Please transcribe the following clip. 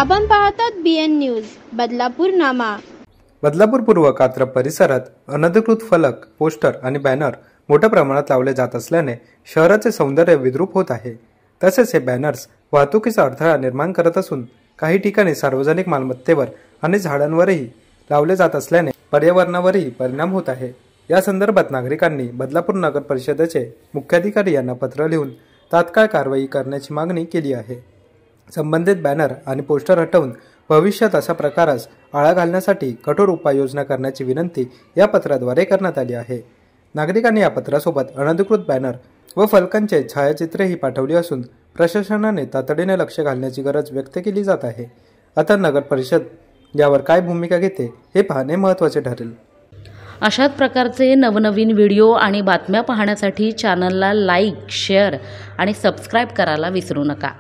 आपण पाहतात BN news Badlapur नामा। बदलापूर पूर्व कात्रप परिसरात अनधिकृत फलक, पोस्टर आणि बॅनर मोठ्या प्रमाणात लावले जात असल्याने शहराचे सौंदर्य विद्रूप होत आहे। तसेच हे बॅनर्स वाहतुकीचा अडथळा निर्माण करत असून काही ठिकाणी सार्वजनिक मालमत्तेवर आणि झाडांवरही लावले जात असल्याने पर्यावरणावरही परिणाम होत आहे। या संदर्भात नागरिकांनी बदलापूर नगर परिषदेचे मुख्याधिकारी यांना पत्र लिहून तात्काळ कारवाई करण्याची मागणी केली आहे। संबंधित बॅनर आणि पोस्टर हटवून भविष्यात अशा प्रकारास आळा घालण्यासाठी कठोर उपाययोजना करण्याची विनंती या पत्राद्वारे करण्यात आली आहे। नागरिकांनी या पत्रासोबत अनधिकृत बॅनर व फलकांचे छायाचित्रेही पाठवली असून प्रशासनाने तातडीने लक्ष घालण्याची गरज व्यक्त केली जात आहे। आता नगर परिषद यावर काय भूमिका घेते हे पाहणे महत्त्वाचे ठरेल। अशाच प्रकारचे नवनवीन व्हिडिओ आणि बातम्या पाहण्यासाठी चॅनलला लाईक, शेअर आणि सबस्क्राईब करायला विसरू नका।